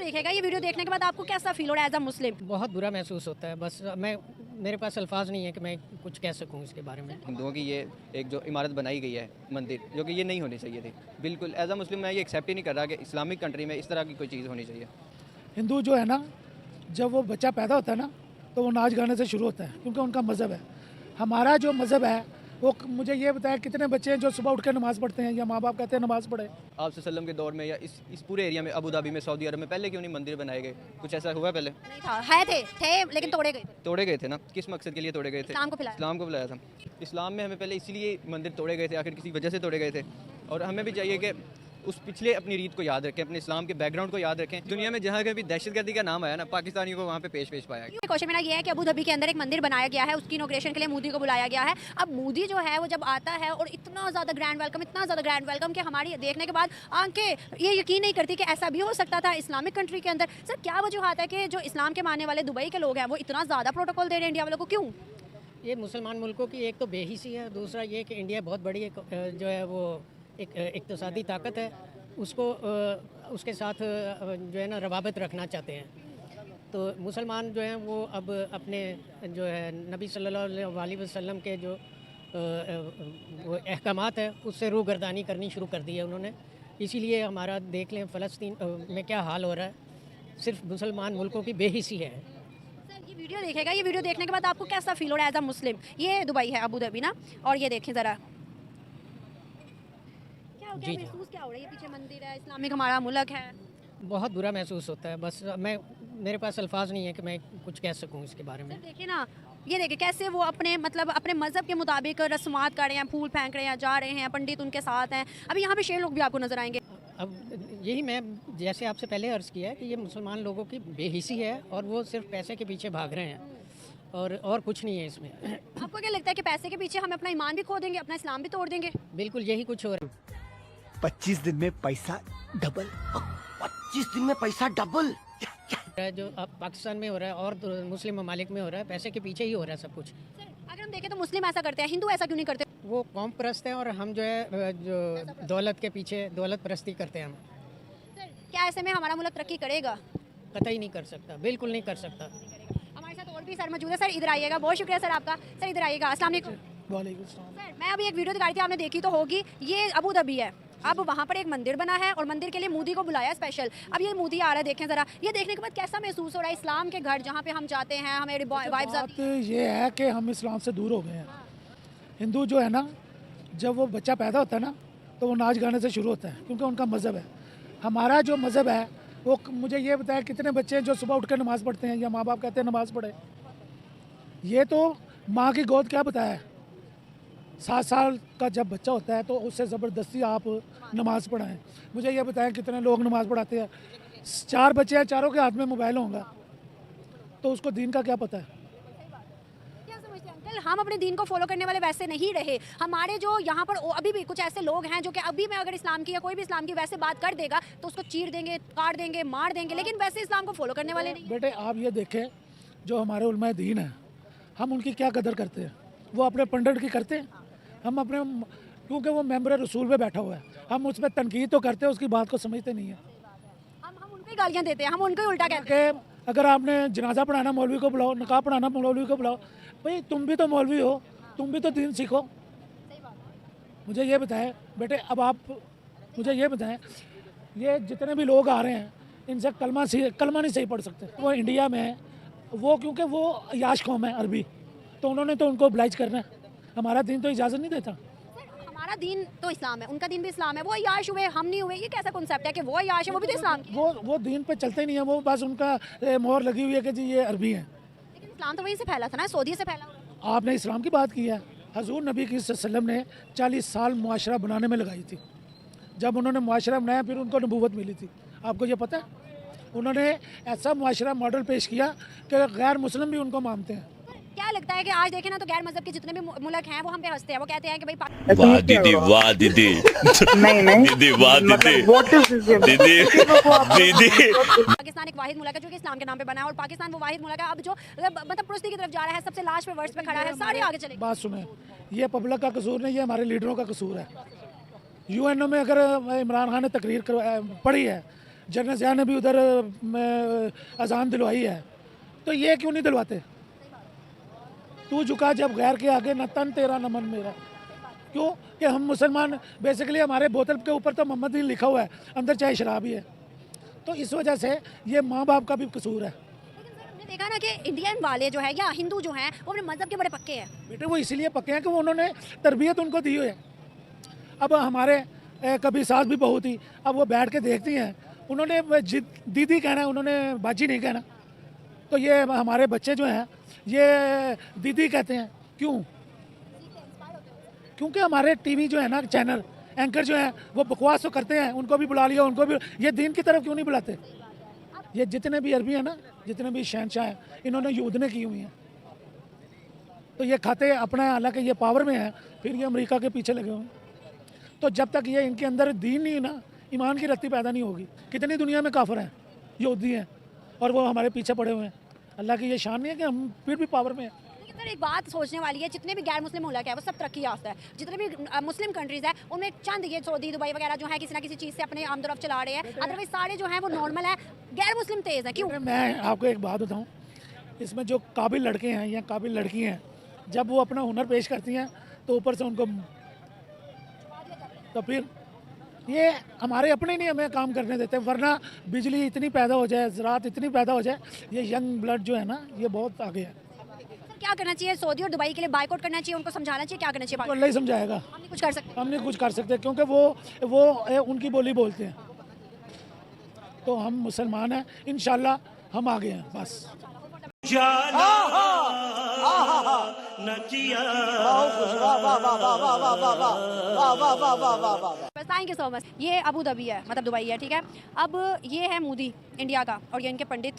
देखेगा, ये वीडियो देखने के बाद आपको कैसा फील हो रहा है एज अ मुस्लिम? बहुत बुरा महसूस होता है। बस मेरे पास अल्फाज नहीं है कि मैं कुछ कह सकूं इसके बारे में। हिंदुओं की ये एक जो इमारत बनाई गई है मंदिर, जो कि ये नहीं होनी चाहिए थी। बिल्कुल एज अ मुस्लिम मैं ये एक्सेप्ट ही नहीं कर रहा कि इस्लामिक कंट्री में इस तरह की कोई चीज़ होनी चाहिए। हिंदू जो है ना, जब वो बच्चा पैदा होता है ना, तो वो नाच गाने से शुरू होता है, क्योंकि उनका मज़हब है। हमारा जो मज़हब है वो, मुझे ये बताया कितने बच्चे हैं जो सुबह उठ कर नमाज़ पढ़ते हैं, या माँ बाप कहते हैं नमाज़ पढ़े। आप सल्लम के दौर में या इस पूरे एरिया में, अबू धाबी में, सऊदी अरब में पहले क्यों नहीं मंदिर बनाए गए? कुछ ऐसा हुआ पहले? नहीं था, है थे लेकिन तोड़े गए। तोड़े गए थे ना, किस मकसद के लिए तोड़े गए थे? इस्लाम को फैलाया। इस्लाम को बुलाया था। इस्लाम में हमें पहले इसीलिए मंदिर तोड़े गए थे, आखिर किसी वजह से तोड़े गए थे। और हमें भी चाहिए कि उस पिछले अपनी रीत को याद रखें, अपने इस्लाम के बैकग्राउंड को याद रखें। दुनिया में जहाँ कभी दहशतगर्दी का नाम आया ना, पाकिस्तानियों को वहाँ पे पेश पाया। क्वेश्चन मेरा ये है कि अबू धाबी के अंदर एक मंदिर बनाया गया है, उसकी इनॉग्रेशन के लिए मोदी को बुलाया गया है। अब मोदी जो है वो जब आता है और इतना ज़्यादा ग्रैंड वेलकम कि हमारी देखने के बाद आंखें ये यकीन नहीं करती कि ऐसा भी हो सकता था इस्लामिक कंट्री के अंदर। सर, क्या वजूहत है कि जो इस्लाम के मानने वाले दुबई के लोग हैं वो इतना ज़्यादा प्रोटोकॉल दे रहे हैं इंडिया वालों को, क्यों? ये मुसलमान मुल्कों की एक तो बेहिसी है, दूसरा ये कि इंडिया बहुत बड़ी जो है वो एक इक्तिसादी ताकत है, उसको उसके साथ जो है ना रवाबत रखना चाहते हैं। तो मुसलमान जो हैं वो अब अपने जो है नबी सल्लल्लाहु अलैहि वसल्लम के जो वो अहकामात है उससे रूगर्दानी करनी शुरू कर दी है उन्होंने। इसीलिए हमारा देख लें फ़लस्तीन में क्या हाल हो रहा है, सिर्फ मुसलमान मुल्कों की बेहिसी है। सर, ये वीडियो देखेगा, ये वीडियो देखने के बाद आपको कैसा फील हो रहा है एज अ मुस्लिम? ये दुबई है, अबू धाबी ना, और ये देखें ज़रा क्या महसूस क्या हो रहा है? ये पीछे मंदिर है, इस्लामिक हमारा मुल्क है। बहुत बुरा महसूस होता है। बस मेरे पास अल्फाज नहीं है कि मैं कुछ कह सकूं इसके बारे में। सर देखिए ना, ये देखिए कैसे वो अपने अपने मज़हब के मुताबिक रस्मात कर रहे हैं, फूल फेंक रहे हैं, जा रहे हैं, पंडित उनके साथ हैं। अभी यहाँ पे शेर लोग भी आपको नजर आएंगे। अब यही मैं जैसे आपसे पहले अर्ज़ किया है कि ये मुसलमान लोगों की बेहिसी है और वो सिर्फ पैसे के पीछे भाग रहे हैं और कुछ नहीं है इसमें। आपको क्या लगता है कि पैसे के पीछे हम अपना ईमान भी खो देंगे, अपना इस्लाम भी तोड़ देंगे? बिल्कुल यही कुछ हो रहा है। 25 दिन में पैसा डबल। 25 दिन में पैसा डबल जो अब पाकिस्तान में हो रहा है और मुस्लिम ममालिक में हो रहा है, पैसे के पीछे ही हो रहा है सब कुछ। सर, अगर हम देखें तो मुस्लिम ऐसा करते हैं, हिंदू ऐसा क्यों नहीं करते? वो कौम परस्त हैं और हम जो है जो दौलत के पीछे दौलत परस्ती करते हैं हम। सर, क्या ऐसे में हमारा मुल्क तरक्की करेगा? कतई नहीं कर सकता, बिल्कुल नहीं कर सकता। हमारे साथ और भी सर मौजूद है। सर इधर आइएगा, बहुत शुक्रिया सर आपका। सर इधर आइएगा, अस्सलाम वालेकुम। वालेकुम सलाम। सर, मैं अभी एक वीडियो दिखा रही थी, आपने देखी तो होगी। ये अबू धाबी है, अब वहाँ पर एक मंदिर बना है और मंदिर के लिए मोदी को बुलाया स्पेशल। अब ये मोदी आ रहा है, देखें ज़रा। ये देखने के बाद कैसा महसूस हो रहा है? इस्लाम के घर जहाँ पे हम जाते हैं, हमें वाइब्स आती बात ये है कि हम इस्लाम से दूर हो गए हैं। हिंदू जो है ना, जब वो बच्चा पैदा होता है ना, तो वो नाच गाने से शुरू होता है, क्योंकि उनका मज़हब है। हमारा जो मज़हब है वो, मुझे ये बताया कितने बच्चे हैं जो सुबह उठ कर नमाज़ पढ़ते हैं, या माँ बाप कहते हैं नमाज़ पढ़े। ये तो माँ की गोद क्या बताया है। 7 साल का जब बच्चा होता है तो उससे ज़बरदस्ती आप नमाज़ पढ़ाएं। मुझे ये बताएं कितने लोग नमाज़ पढ़ाते हैं। 4 बच्चे हैं, चारों के हाथ में मोबाइल होगा, तो उसको दीन का क्या पता है? क्या समझते हैं अंकल? हम अपने दीन को फॉलो करने वाले वैसे नहीं रहे। हमारे जो यहाँ पर अभी भी कुछ ऐसे लोग हैं जो कि अभी मैं अगर इस्लाम की या कोई भी इस्लाम की वैसे बात कर देगा तो उसको चीर देंगे, काट देंगे, मार देंगे, लेकिन वैसे इस्लाम को फॉलो करने वाले नहीं। बेटे आप ये देखें, जो हमारे उलमाए दीन हैं, हम उनकी क्या कदर करते हैं? वो अपने पंडित की करते हैं, हम अपने, क्योंकि वो मेंबर रसूल पे बैठा हुआ है, हम उस पर तनकीद तो करते हैं, उसकी बात को समझते नहीं है। हम उनको ही गालियाँ देते हैं, हम उनको ही उल्टा कहते हैं। कि अगर आपने जनाजा पढ़ाना मौलवी को बुलाओ, निकाह पढ़ाना मौलवी को बुलाओ। भाई तुम भी तो मौलवी हो, तुम भी तो दीन सीखो। मुझे ये बताएं बेटे, अब आप मुझे ये बताएं, ये जितने भी लोग आ रहे हैं इनसे कलमा नहीं सही पढ़ सकते। वो इंडिया में है, वो क्योंकि वो याश कौम है अरबी, तो उन्होंने तो उनको oblige करना है। हमारा दीन तो इजाज़त नहीं देता। हमारा दीन तो इस्लाम है, उनका दीन भी इस्लाम है। वो अय्याश हुए, हम नहीं हुए, ये कैसा कॉन्सेप्ट है कि वो अय्याश है, वो भी तो इस्लाम की है। वो दीन पे चलते ही नहीं है, वो बस उनका मोहर लगी हुई है कि जी ये अरबी है। लेकिन इस्लाम तो वहीं से फैला था ना, सऊदी से फैला हुआ। आपने इस्लाम की बात की है। हजूर नबी की सल्लम ने 40 साल मुआशरा बनाने में लगाई थी। जब उन्होंने मुआशरा बनाया फिर उनको नबूवत मिली थी। आपको ये पता है? उन्होंने ऐसा मुआशरा मॉडल पेश किया कि गैर मुस्लिम भी उनको मानते हैं। क्या लगता है कि आज देखें ना तो गैर मजहब के जितने भी मुल्क हैं वो हम पे हंसते हैं। वो कहते हैं कि भाई वाह दीदी, वाह दीदी, नहीं दीदी, वाह दीदी, दीदी, दीदी। पाकिस्तान एक वाहिद मुल्क है जो कि इस्लाम के नाम पे बना है, और पाकिस्तान वो वाहिद मुल्क है अब जो पुरुषती की तरफ जा रहा है, सबसे लास्ट पे वर्ष पे खड़ा है, सारे आगे चले। बात सुने, ये पब्लिक का कसूर नहीं है, हमारे लीडरों का कसूर है। यूएनओ में अगर इमरान खान ने तकरीर पढ़ी है जनरल ज़िया ने भी उधर अजान दिलवाई है, तो ये क्यों नहीं दिलवाते? तू झुका जब गैर के आगे, न तन तेरा न मन मेरा। क्यों? कि हम मुसलमान बेसिकली, हमारे बोतल के ऊपर तो मोहम्मद ही लिखा हुआ है, अंदर चाहे शराब ही है। तो इस वजह से ये माँ बाप का भी कसूर है। हमने देखा ना कि इंडियन वाले जो है या हिंदू जो हैं वो अपने मजहब के बड़े पक्के हैं। बेटे वो इसीलिए पक्के हैं कि वो उन्होंने तरबियत उनको दी हुई है। अब हमारे कभी सास भी बहू थी, अब वो बैठ के देखती हैं, उन्होंने दीदी कहना है, उन्होंने बाजी नहीं कहना। तो ये हमारे बच्चे जो हैं ये दीदी कहते हैं। क्यों? क्योंकि हमारे टीवी जो है ना, चैनल एंकर जो हैं वो बकवास तो करते हैं, उनको भी बुला लिया, उनको भी। ये दीन की तरफ क्यों नहीं बुलाते? ये जितने भी अरबी हैं ना, जितने भी शहनशाह हैं, इन्होंने युद्धने की हुई हैं। तो ये खाते अपना है, हालांकि ये पावर में है, फिर ये अमेरिका के पीछे लगे हुए हैं। तो जब तक ये इनके अंदर दीन नहीं ना, ईमान की रत्ती पैदा नहीं होगी। कितनी दुनिया में काफिर हैं, यहूदी हैं, और वो हमारे पीछे पड़े हुए हैं। अल्लाह की ये शान नहीं है कि हम फिर भी पावर में हैं। लेकिन सर एक बात सोचने वाली है, जितने भी गैर मुस्लिम मुल्क है वो सब तरक्की याफ्ता है। जितने भी मुस्लिम कंट्रीज है उनमें चंद ये सऊदी दुबई वगैरह जो है किसी ना किसी चीज़ से अपने आमदरफ चला रहे हैं, अदरवाइज सारे जो हैं वो नॉर्मल है। गैर मुस्लिम तेज़ है, क्यों? मैं आपको एक बात बताऊं, इसमें जो काबिल लड़के हैं या काबिल लड़की हैं, जब वो अपना हुनर पेश करती हैं तो ऊपर से उनको, तो फिर ये हमारे अपने नहीं हमें काम करने देते। वरना बिजली इतनी पैदा हो जाए, ज़राअत इतनी पैदा हो जाए, ये यंग ब्लड जो है ना, ये बहुत आगे है। सर क्या करना चाहिए? सऊदी और दुबई के लिए बाइकआउट करना चाहिए, उनको समझाना चाहिए, क्या करना तो चाहिए? अल्लाह ही समझाएगा, हम नहीं कुछ कर सकते। हम नहीं कुछ कर सकते, क्योंकि वो उनकी बोली बोलते हैं। तो हम मुसलमान हैं, इंशाल्लाह हम आगे हैं, बस। Thank you so much. ये अबू धाबी है, मतलब दुबई है, ठीक है। अब ये है मोदी इंडिया का और ये इनके पंडित।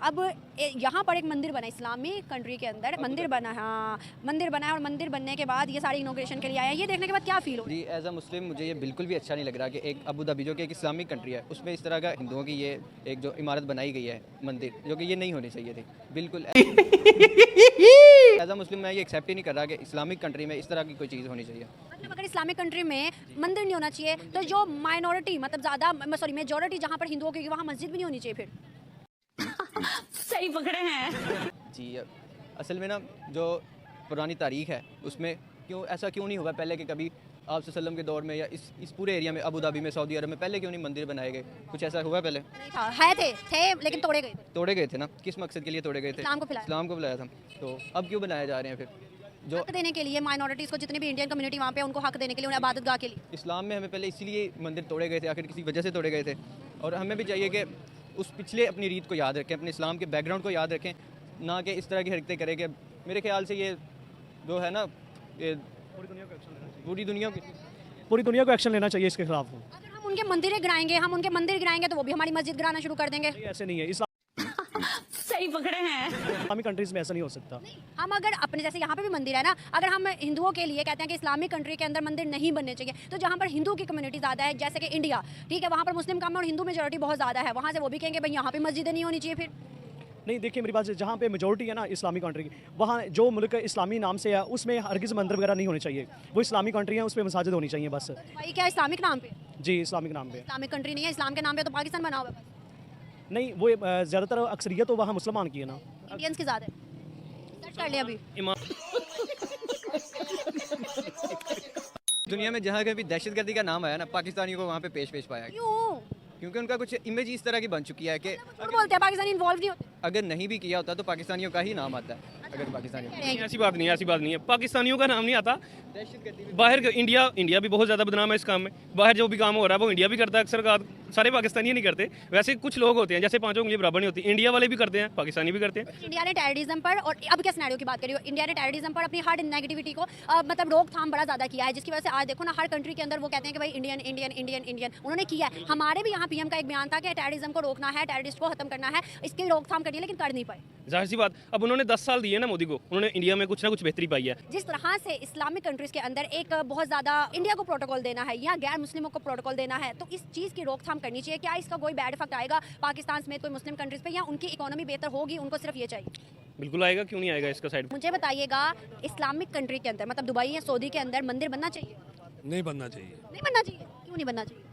अब यहाँ पर एक मंदिर बना, इस्लामिक कंट्री के अंदर मंदिर बना। हाँ, मंदिर बना है, और मंदिर बनने के बाद ये सारी इनोग्रेशन के लिए आया है। ये देखने के बाद क्या फील हो? जी एज अ मुस्लिम मुझे ये बिल्कुल भी अच्छा नहीं लग रहा कि एक अबू धाबी जो कि एक इस्लामिक कंट्री है उसमें इस तरह का हिंदुओं की ये एक जो इमारत बनाई गई है मंदिर, जो कि ये नहीं होनी चाहिए थी बिल्कुल। एज अ मुस्लिम मैं ये एक्सेप्ट ही नहीं कर रहा कि इस्लामिक कंट्री में इस तरह की कोई चीज़ होनी चाहिए। मतलब अगर इस्लामिक कंट्री में मंदिर नहीं होना चाहिए तो जो माइनॉरिटी, मतलब ज़्यादा सॉरी मेजोरिटी जहाँ पर हिंदुओं की, वहाँ मस्जिद भी नहीं होनी चाहिए फिर? सही पकड़े हैं। जी असल में ना जो पुरानी तारीख है उसमें क्यों ऐसा क्यों नहीं हुआ पहले कि कभी आप सल्लम के दौर में या इस पूरे एरिया में, अबू धाबी में, सऊदी अरब में पहले क्यों नहीं मंदिर बनाए गए? कुछ ऐसा हुआ पहले? नहीं था, है थे लेकिन तोड़े गए थे। तोड़े गए थे ना, किस मकसद के लिए तोड़े गए थे? इस्लाम को फैलाया। इस्लाम को बुलाया था। तो अब क्यों बनाए जा रहे हैं फिर? जो हक देने के लिए माइनॉरिटीज़ को, जितने भी इंडियन कम्युनिटी वहाँ पे, उनको हक देने के लिए, उन्हें इबादतगाह के लिए। इस्लाम में हमें पहले इसीलिए मंदिर तोड़े गए थे, आखिर किसी वजह से तोड़े गए थे। और हमें भी चाहिए कि उस पिछले अपनी रीत को याद रखें, अपने इस्लाम के बैकग्राउंड को याद रखें, ना कि इस तरह की हरकतें करें। कि मेरे ख्याल से ये जो है ना, ये पूरी दुनिया को एक्शन लेना चाहिए इसके खिलाफ। अगर हम उनके मंदिरें गिराएंगे तो वो भी हमारी मस्जिद गिराना शुरू कर देंगे। ऐसे नहीं है, सही पकड़े हैं। इस्लामिक कंट्रीज में ऐसा नहीं हो सकता। हम अगर अपने, जैसे यहाँ पे भी मंदिर है ना, अगर हम हिंदुओं के लिए कहते हैं कि इस्लामिक कंट्री के अंदर मंदिर नहीं बनने चाहिए, तो जहाँ पर हिंदू की कम्युनिटी ज़्यादा है, जैसे कि इंडिया, ठीक है, वहाँ पर मुस्लिम कम है और हिंदू मेजोरिटी बहुत ज़्यादा है, वहाँ से वो भी कहेंगे भाई यहाँ पे मस्जिदें नहीं होनी चाहिए फिर? नहीं, देखिए मेरी बात से, जहाँ पे मेजोरिटी है ना इस्लामिक कंट्री की, वहाँ जो मुल्क इस्लामी नाम से है उसमें हरगिज़ मंदिर वगैरह नहीं होने चाहिए। वो इस्लामिक कंट्री है, उस पर मसाजिद होनी चाहिए बस। भाई क्या इस्लामिक नाम पे? जी, इस्लामिक नाम पे। इस्लामिक कंट्री नहीं है, इस्लाम के नाम पे तो पाकिस्तान बना हुआ है। नहीं, वो ज़्यादातर अक्सरियत तो वहाँ मुसलमान की है ना, इंडियंस की ज़्यादा है। सर्च कर लिया अभी। दुनिया में जहाँ कहीं भी दहशतगर्दी का नाम आया ना, पाकिस्तानियों को वहाँ पे पेश पाया गया। क्यों? क्योंकि उनका कुछ इमेज इस तरह की बन चुकी है कि झूठ बोलते हैं, पाकिस्तानी इन्वॉल्व नहीं होते। अगर नहीं भी किया होता तो पाकिस्तानियों का ही नाम आता है। अगर पाकिस्तानियों ऐसी बात नहीं है, पाकिस्तानियों का नाम नहीं आता। बाहर इंडिया भी बहुत ज़्यादा बदनाम है इस काम में। बाहर जो भी काम हो रहा है वो इंडिया भी करता है अक्सर का, सारे पाकिस्तानी नहीं करते। वैसे कुछ लोग होते हैं, जैसे पांचों उंगली बराबर नहीं होती, इंडिया वाले भी करते हैं, पाकिस्तानी भी करते हैं। इंडिया ने टेररिज्म पर, और अब क्या सिनेरियो की बात करी हो, इंडिया ने टेररिज्म पर अपनी हर नेगेटिविटी को मतलब रोकथाम बड़ा ज़्यादा किया है, जिसकी वजह से आज देखो ना हर कंट्री के अंदर वो कहते हैं कि भाई इंडियन इंडियन इंडियन इंडियन उन्होंने किया है। हमारे भी यहाँ पीएम का एक बयान था कि टेररिज्म को रोकना है, टेररिस्ट को खत्म करना है, इसकी रोकथाम करनी है, लेकिन कर नहीं पाए। जाहिर सी बात, अब उन्होंने 10 साल दिए ना मोदी को, उन्होंने इंडिया में कुछ ना कुछ बेहतरी पाई है। जिस तरह से इस्लामिक कंट्रीज के अंदर एक बहुत ज़्यादा इंडिया को प्रोटोकॉल देना है या गैर मुस्लिमों को प्रोटोकॉल देना है, तो इस चीज़ की रोकथाम करनी चाहिए। क्या इसका कोई बैड इफेक्ट आएगा पाकिस्तान समेत कोई मुस्लिम कंट्रीज पे, या उनकी इकोनॉमी बेहतर होगी, उनको सिर्फ ये चाहिए? बिल्कुल आएगा, क्यों नहीं आएगा इसका साइड। मुझे बताइएगा, इस्लामिक कंट्री के अंदर, मतलब दुबई या सऊदी के अंदर मंदिर बनना चाहिए? नहीं बनना चाहिए। नहीं बनना चाहिए? क्यों नहीं बनना चाहिए?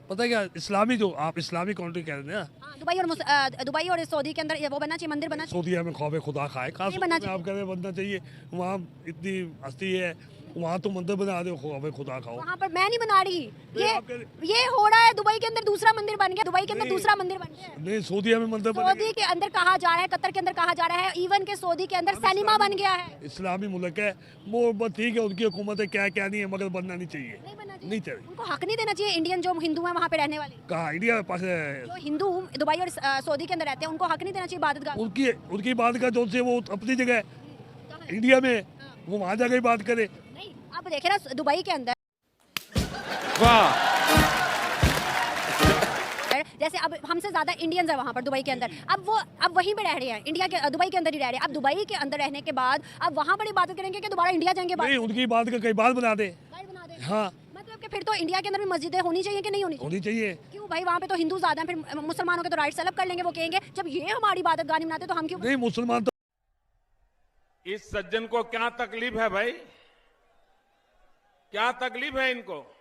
पता है क्या, इस्लामी जो आप इस्लामी कंट्री कह रहे हैं ना, हाँ, दुबई और सऊदी के अंदर ये वो बनना चाहिए, मंदिर बनना चाहिए। सऊदीया में खौफ खुदा खाए, खास नहीं बनना तौर पे आप कह रहे हैं बनना चाहिए, वहाँ इतनी हस्ती है, वहाँ तो मंदिर बना दो, खौफ खुदा खाओ। वहाँ पर मैं नहीं बना रही, आप कह रहे- ये हो रहा है दुबई के अंदर दूसरा मंदिर बन गया, दुबई के अंदर नहीं। दूसरा मंदिर बन गया। नहीं, सऊदीया में मंदिर बने, सऊदी के अंदर कहा जा रहा है, कतर के अंदर कहा जा रहा है, इवन के सऊदी के अंदर सिनेमा बन गया है। इस्लामी मुल्क है वो, बस ठीक है, उनकी हुकूमत है, क्या क्या नहीं है, मगर बनना नहीं चाहिए, नहीं बनना चाहिए। नहीं चाहिए। उनको हक नहीं देना चाहिए, इंडियन जो हिंदू हैं वहाँ पे रहने वाले, कहा इंडिया पास जो हिंदू दुबई और सऊदी के अंदर रहते हैं, उनको हक नहीं देना चाहिए इबादत गाह। उनकी उनकी बात का जो से वो अपनी जगह है, इंडिया में वो वहाँ जाकर बात करे। नहीं, आप देखे ना दुबई के अंदर जैसे अब हमसे ज्यादा इंडियंस है वहाँ पर दुबई के अंदर, अब वहीं पे रह रहे हैं, इंडिया के दुबई के अंदर ही रह रहे हैं। अब दुबई के अंदर रहने के बाद अब वहाँ पर बात करेंगे कि दोबारा इंडिया जाएंगे, नहीं, उनकी बात का कई बात बना दे। गाइड बना दें। हाँ, मतलब कि फिर तो इंडिया के अंदर भी मस्जिदें होनी चाहिए कि नहीं होनी चाहिए? होनी चाहिए। क्यों भाई, वहाँ पे तो हिंदू ज्यादा हैं, फिर मुसलमानों के तो राइट्स अलग कर लेंगे। वो कहेंगे जब ये हमारी इबादत गाह नहीं बनाते तो हम क्यों? नहीं, मुसलमान तो इस सज्जन को क्या तकलीफ है भाई, क्या तकलीफ है इनको?